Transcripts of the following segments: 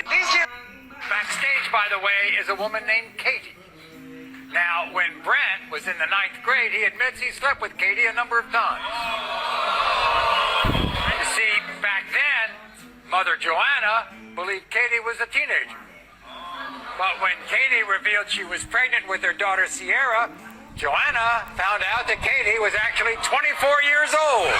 Backstage, by the way, is a woman named Katie. Now, when Brent was in the 9th grade, he admits he slept with Katie a number of times. You see, back then, Mother Joanna believed Katie was a teenager. But when Katie revealed she was pregnant with her daughter Sierra, Joanna found out that Katie was actually 24 years old.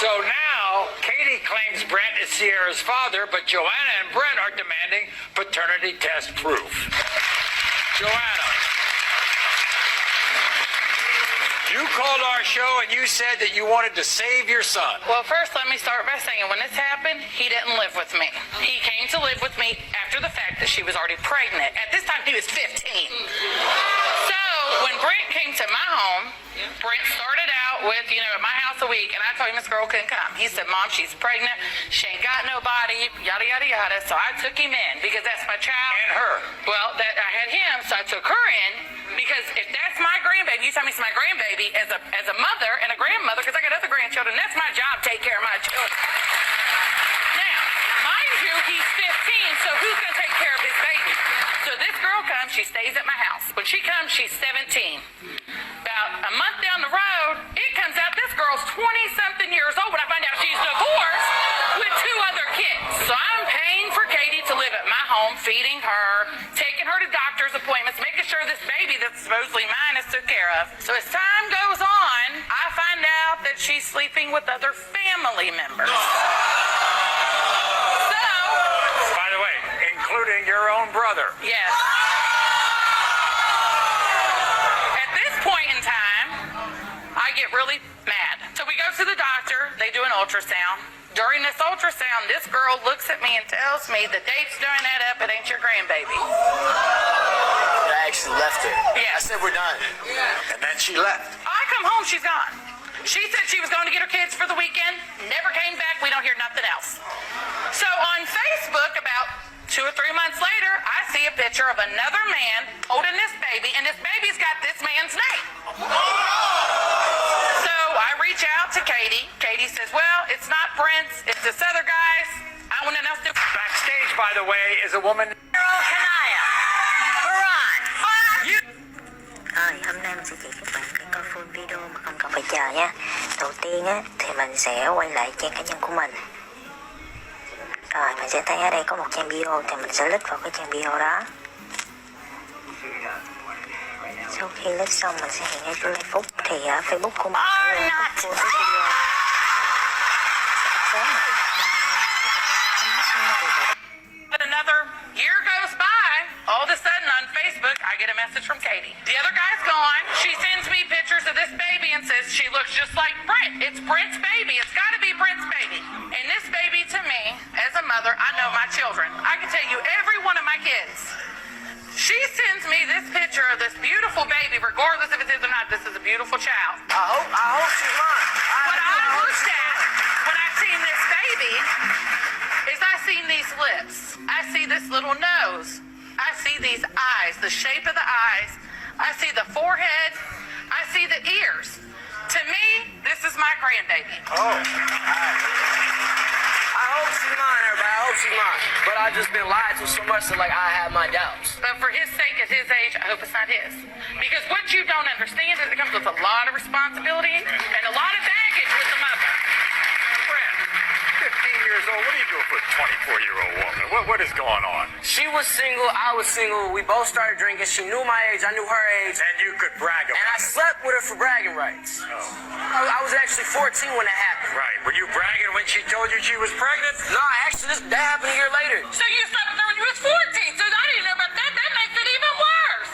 So now, Katie claims Brent is Sierra's father, but Joanna and Brent are demanding paternity test proof. Joanna, you called our show and you said that you wanted to save your son. Well, first let me start by saying when this happened, he didn't live with me. He came to live with me after the fact that she was already pregnant. At this time, he was 15. So when Brent came to my home, Brent started out with, at my house a week, and I told him this girl couldn't come. He said, Mom, she's pregnant. She ain't got nobody, yada, yada, yada. So I took him in because that's my child. And her. Well, I had him, so I took her in because if that's my grandbaby, you tell me it's my grandbaby as a mother and a grandmother, because I got other grandchildren, that's my job, take care of my children. Now, mind you, he's 15, so who's going to take care of his baby? So this girl comes, she stays at my house. When she comes, she's 17. About a month down the road, it comes out this girl's 20-something years old when I find out she's divorced with 2 other kids. So I'm paying for Katie to live at my home, feeding her, taking her to doctor's appointments, making sure this baby that's supposedly mine is took care of. So as time goes on, I find out that she's sleeping with other family members. So, By the way, including your own brother. yes. At this point in time, I get really mad. So we go to the doctor, they do an ultrasound. During this ultrasound, this girl looks at me and tells me the dates don't add up, it ain't your grandbaby. I actually left her. Yeah. I said we're done. And then she left. I come home, she's gone. She said she was going to get her kids for the weekend, never came back, we don't hear nothing else. So on Facebook, about 2 or 3 months later, I see a picture of another man holding this baby, and this baby's got this man's name. So I reach out to Katie. Katie says, well, it's not Brent's, it's this other guy's. I want to know. Backstage, by the way, is a woman. Kanaya. Baran. Rồi, hôm nay mình sẽ chỉ các bạn cái coi full video mà không cần phải chờ nha. Đầu tiên á, thì mình sẽ quay lại trang cá nhân của mình. Rồi, mình sẽ thấy ở đây có một trang bio, thì mình sẽ click vào cái trang bio đó. Sau khi click xong, mình sẽ hiện ngay trên Facebook, thì ở Facebook của mình sẽ lên full cái video. Another year goes by, all of a sudden on Facebook, I get a message from Katie. The other guy's gone. She sends me pictures of this baby and says she looks just like Brent. It's Brent's baby. It's got to be Brent's baby. And this baby, to me, as a mother, I know my children. I can tell you every one of my kids. She sends me this picture of this beautiful baby, regardless if it is or not. This is a beautiful child. I hope she's mine. What I looked at when I seen this baby is I seen these lips. I see this little nose. I see these eyes, the shape of the eyes. I see the forehead. I see the ears. To me, this is my grandbaby. Oh. I hope she's mine, everybody. I hope she's mine. But I've just been lied to so much that, I have my doubts. But for his sake, at his age, I hope it's not his. Because what you don't understand is it comes with a lot of responsibility and a lot of baggage with the mother. Brent, 15 years old. What are you doing for a 24-year-old woman? What is going on? She was single. I was single. We both started drinking. She knew my age. I knew her age. And you could brag about And I it. slept with her for bragging rights. I was actually 14 when it happened. Right. Were you bragging when she told you she was pregnant? No, actually, that happened a year later. So you slept with her when you was 14. So I didn't know about that. That makes it even worse.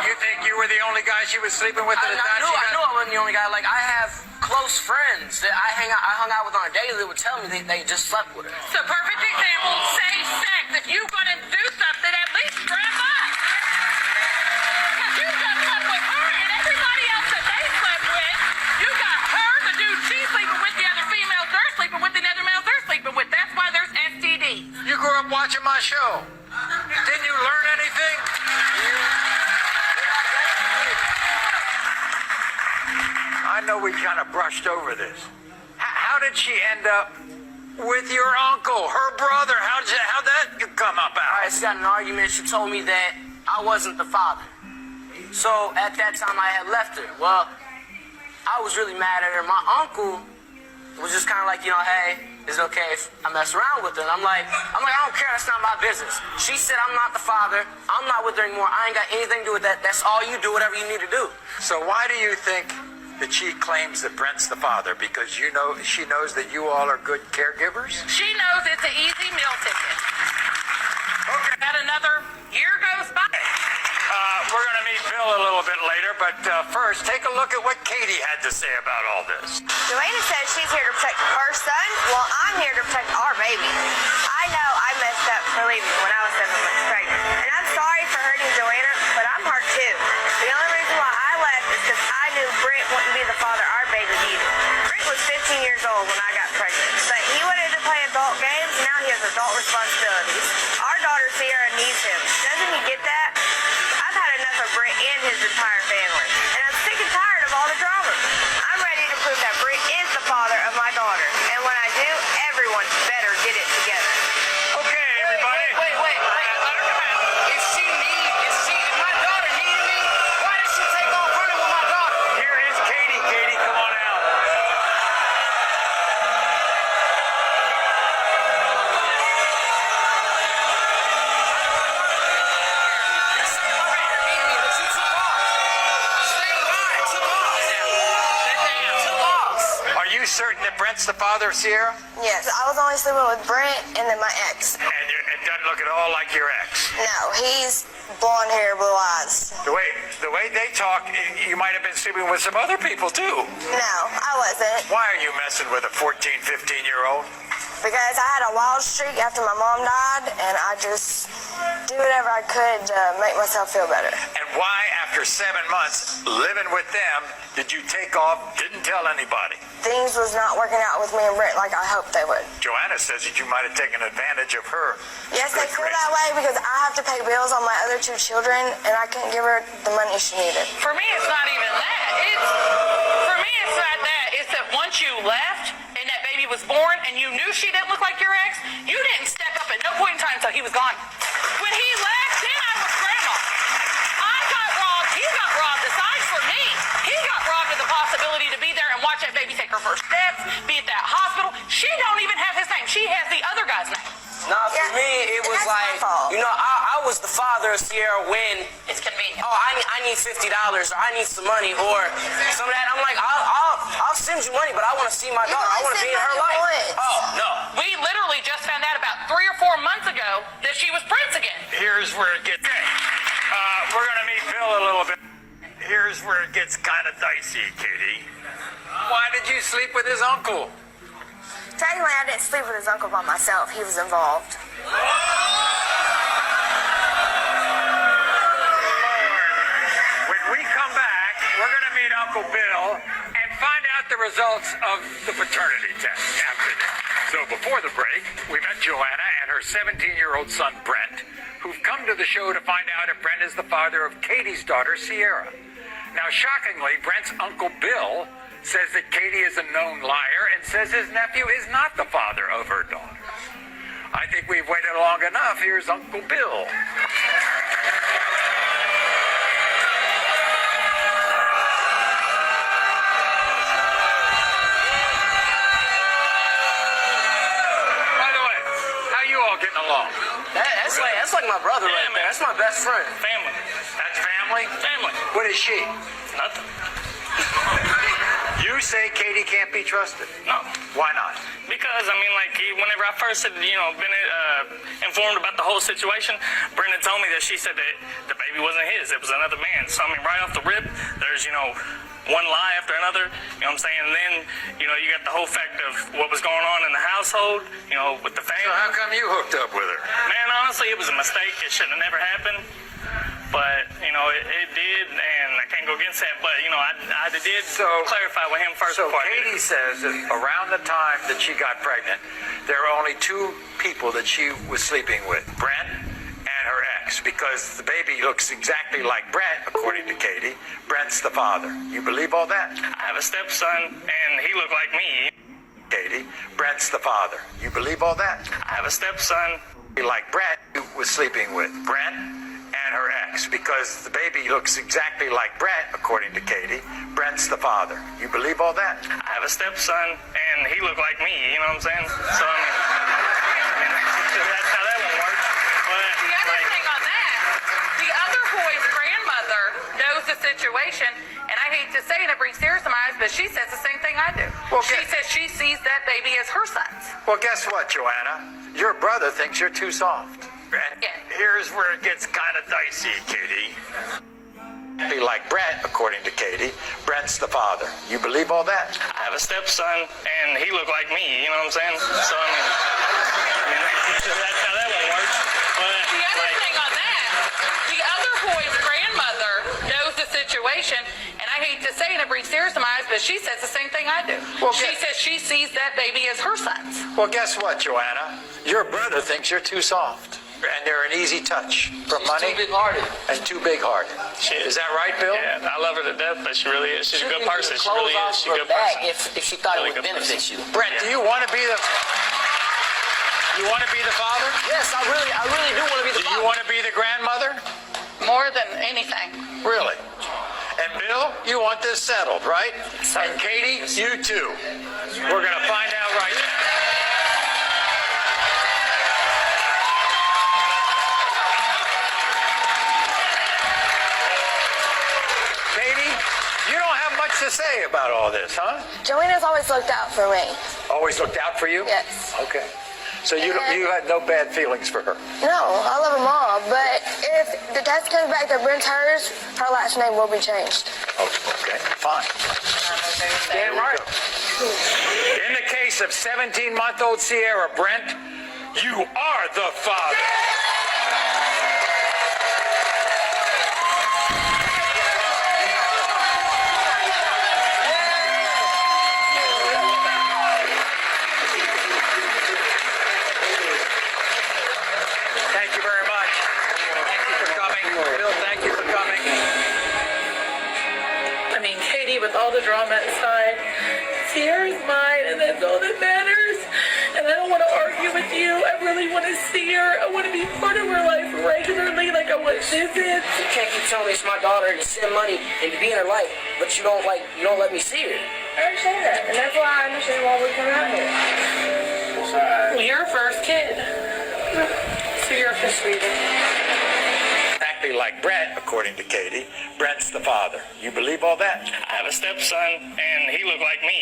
You think you were the only guy she was sleeping with at the time? I knew I wasn't the only guy. I have close friends that I hung out with on a daily that would tell me they just slept with her. So perfect example, safe sex. If you're going to do something, at least strap up. Because you just slept with her and everybody else that they slept with. You got her, the dude she's sleeping with, the other females they're sleeping with, the other males they're sleeping with. That's why there's STDs. You grew up watching my show. Didn't you learn anything? I know we kind of brushed over this. How did she end up with your uncle, her brother. How'd that come up All right, out? she got in an argument. She told me that I wasn't the father. So at that time, I had left her. Well, I was really mad at her. My uncle was just kind of like, hey, is it okay if I mess around with her? And I'm like, I don't care. That's not my business. She said I'm not the father. I'm not with her anymore. I ain't got anything to do with that. That's all you do. Whatever you need to do. So why do you think that she claims that Brent's the father? Because she knows that you all are good caregivers? She knows it's an easy meal ticket. Okay. That another year goes by. We're going to meet Bill a little bit later, but first, take a look at what Katie had to say about all this. Joanna says she's here to protect her son. Well, I'm here to protect our baby. I know I messed up for leaving when I was 7 months pregnant. And I'm sorry for hurting Joanna, but I'm hurt too. The only reason why I left is because I knew Brent wouldn't be the father our baby needed. Brent was 15 years old when I got pregnant, but he wanted to play adult games, and now he has adult responsibilities. Our daughter Sierra needs him. Doesn't he get that? I've had enough of Brent and his entire family, and I'm sick and tired of all the drama. I'm ready to prove that Brent is the father of my daughter, and when I do, everyone better get it together. Okay, everybody. Wait. Let her come out. If my daughter needed me, why did she take off running with my daughter? Here is Katie. Katie, come on out. Are you certain that Brent's the father of Sierra? Yes, I was only sleeping with Brent and then my ex. And it doesn't look at all like your ex. No, he's blonde hair, blue eyes. The way they talk, you might have been sleeping with some other people too. No, I wasn't. Why are you messing with a 14, 15-year-old? Because I had a wild streak after my mom died, and I just do whatever I could to make myself feel better. And why, after 7 months living with them, did you take off, didn't tell anybody? Things was not working out with me and Brent like I hoped they would. Joanna says that you might have taken advantage of her. Yes, they Good feel grace. that way because I have to pay bills on my other 2 children, and I couldn't give her the money she needed. For me, it's not even that. It's not that. It's that once you left and that baby was born and you knew she didn't look like your ex, you didn't step up at no point in time until he was gone. When he left, then I was grandma. I got robbed. He got robbed. Aside from me, he got robbed of the possibility to be there and watch that baby take her first steps, be at that hospital. She don't even have his name. She has the other guy's name. Nah, for me, it was that's my like, fault. I was the father of Sierra when, It's convenient. I need $50 or I need some money or some of that. I'm like, I'll send you money, but I want to see my daughter. I want to be in her life. Oh, no. We literally just found out about 3 or 4 months ago that she was Prince again. Here's where it gets... we're going to meet Bill a little bit. Here's where it gets kind of dicey, Katie. Why did you sleep with his uncle? Technically, I didn't sleep with his uncle by myself. He was involved. When we come back, we're going to meet Uncle Bill and find out the results of the paternity test after this. So before the break, we met Joanna and her 17-year-old son, Brent, who've come to the show to find out if Brent is the father of Katie's daughter, Sierra. Now, shockingly, Brent's Uncle Bill says that Katie is a known liar and says his nephew is not the father of her daughter. I think we've waited long enough. Here's Uncle Bill. By the way, how you all getting along? That's like my brother right there. That's my best friend. Family. That's family? Family. What is she? Nothing. You say Katie can't be trusted. No. Why not? Because, whenever I first had, been informed about the whole situation, Brenda told me that she said that the baby wasn't his. It was another man's. So, right off the rip, there's, one lie after another. You know what I'm saying? And then, you got the whole fact of what was going on in the household, with the family. So how come you hooked up with her? Man, honestly, it was a mistake. It shouldn't have never happened. But, it did, and I can't go against that. But, I did clarify with him first. So before I did Katie it. says that around the time that she got pregnant, there were only 2 people that she was sleeping with, Brent and her ex, because the baby looks exactly like Brent, according to Katie. Brent's the father. You believe all that? I have a stepson, and he looked like me. Katie. Katie, Brent's the father. You believe all that? I have a stepson. Like Brent, who was sleeping with Brent and her ex, because the baby looks exactly like Brent, according to Katie. Brent's the father. You believe all that? I have a stepson, and he looked like me. You know what I'm saying? So I mean that's how that one works. But, The other thing on that, the other boy's grandmother knows the situation, and I hate to say it, it brings tears to my eyes, but she says the same thing I do. Well, she says she sees that baby as her son's. Well, guess what, Joanna? Your brother thinks you're too soft. And Yeah. here's where it gets kind of dicey, Katie. Be like Brent, according to Katie. Brent's the father. You believe all that? I have a stepson, and he looked like me. You know what I'm saying? So I mean that's how that one works. But, The other thing on that, the other boy's grandmother knows the situation, and I hate to say it, it brings tears to my eyes, but she says the same thing I do. Well, she says she sees that baby as her son's. Well, guess what, Joanna? Your brother thinks you're too soft. And they're an easy touch for money. Too big-hearted. And too big-hearted. Is that right, Bill? yeah, I love her to death, but she really is. She's a good person. She Clothes really off is. She's a her good back person. if she thought Really it would good benefit person. you. Brent, do you want to be the... You want to be the father? Yes, I really do want to be the Do you want to be the grandmother? More than anything. Really? And Bill, you want this settled, right? Sir. And Katie, you too. We're going to find out right now. Katie, you don't have much to say about all this, huh? Joanna's always looked out for me. Always looked out for you? Yes. Okay. So you had no bad feelings for her? No, I love them all, but if the test comes back that Brent's hers, her last name will be changed. Oh, okay, fine. Damn right. In the case of 17-month-old Sierra, Brent, you are the father. Thank you very much. Thank you for coming. Bill, thank you for coming. I mean, Katie, with all the drama aside, Sierra's mine, and that's all that matters. And I don't want to argue with you. I really want to see her. I want to be part of her life regularly, like I want visits. You can't keep telling me it's my daughter and send money and to be in her life, but you don't let me see her. I understand that, and that's why I understand why we come out here. Well, you're her first kid. So you're a sweetie. Exactly like Brent, according to Katie. Brent's the father. You believe all that? I have a stepson, and he looked like me.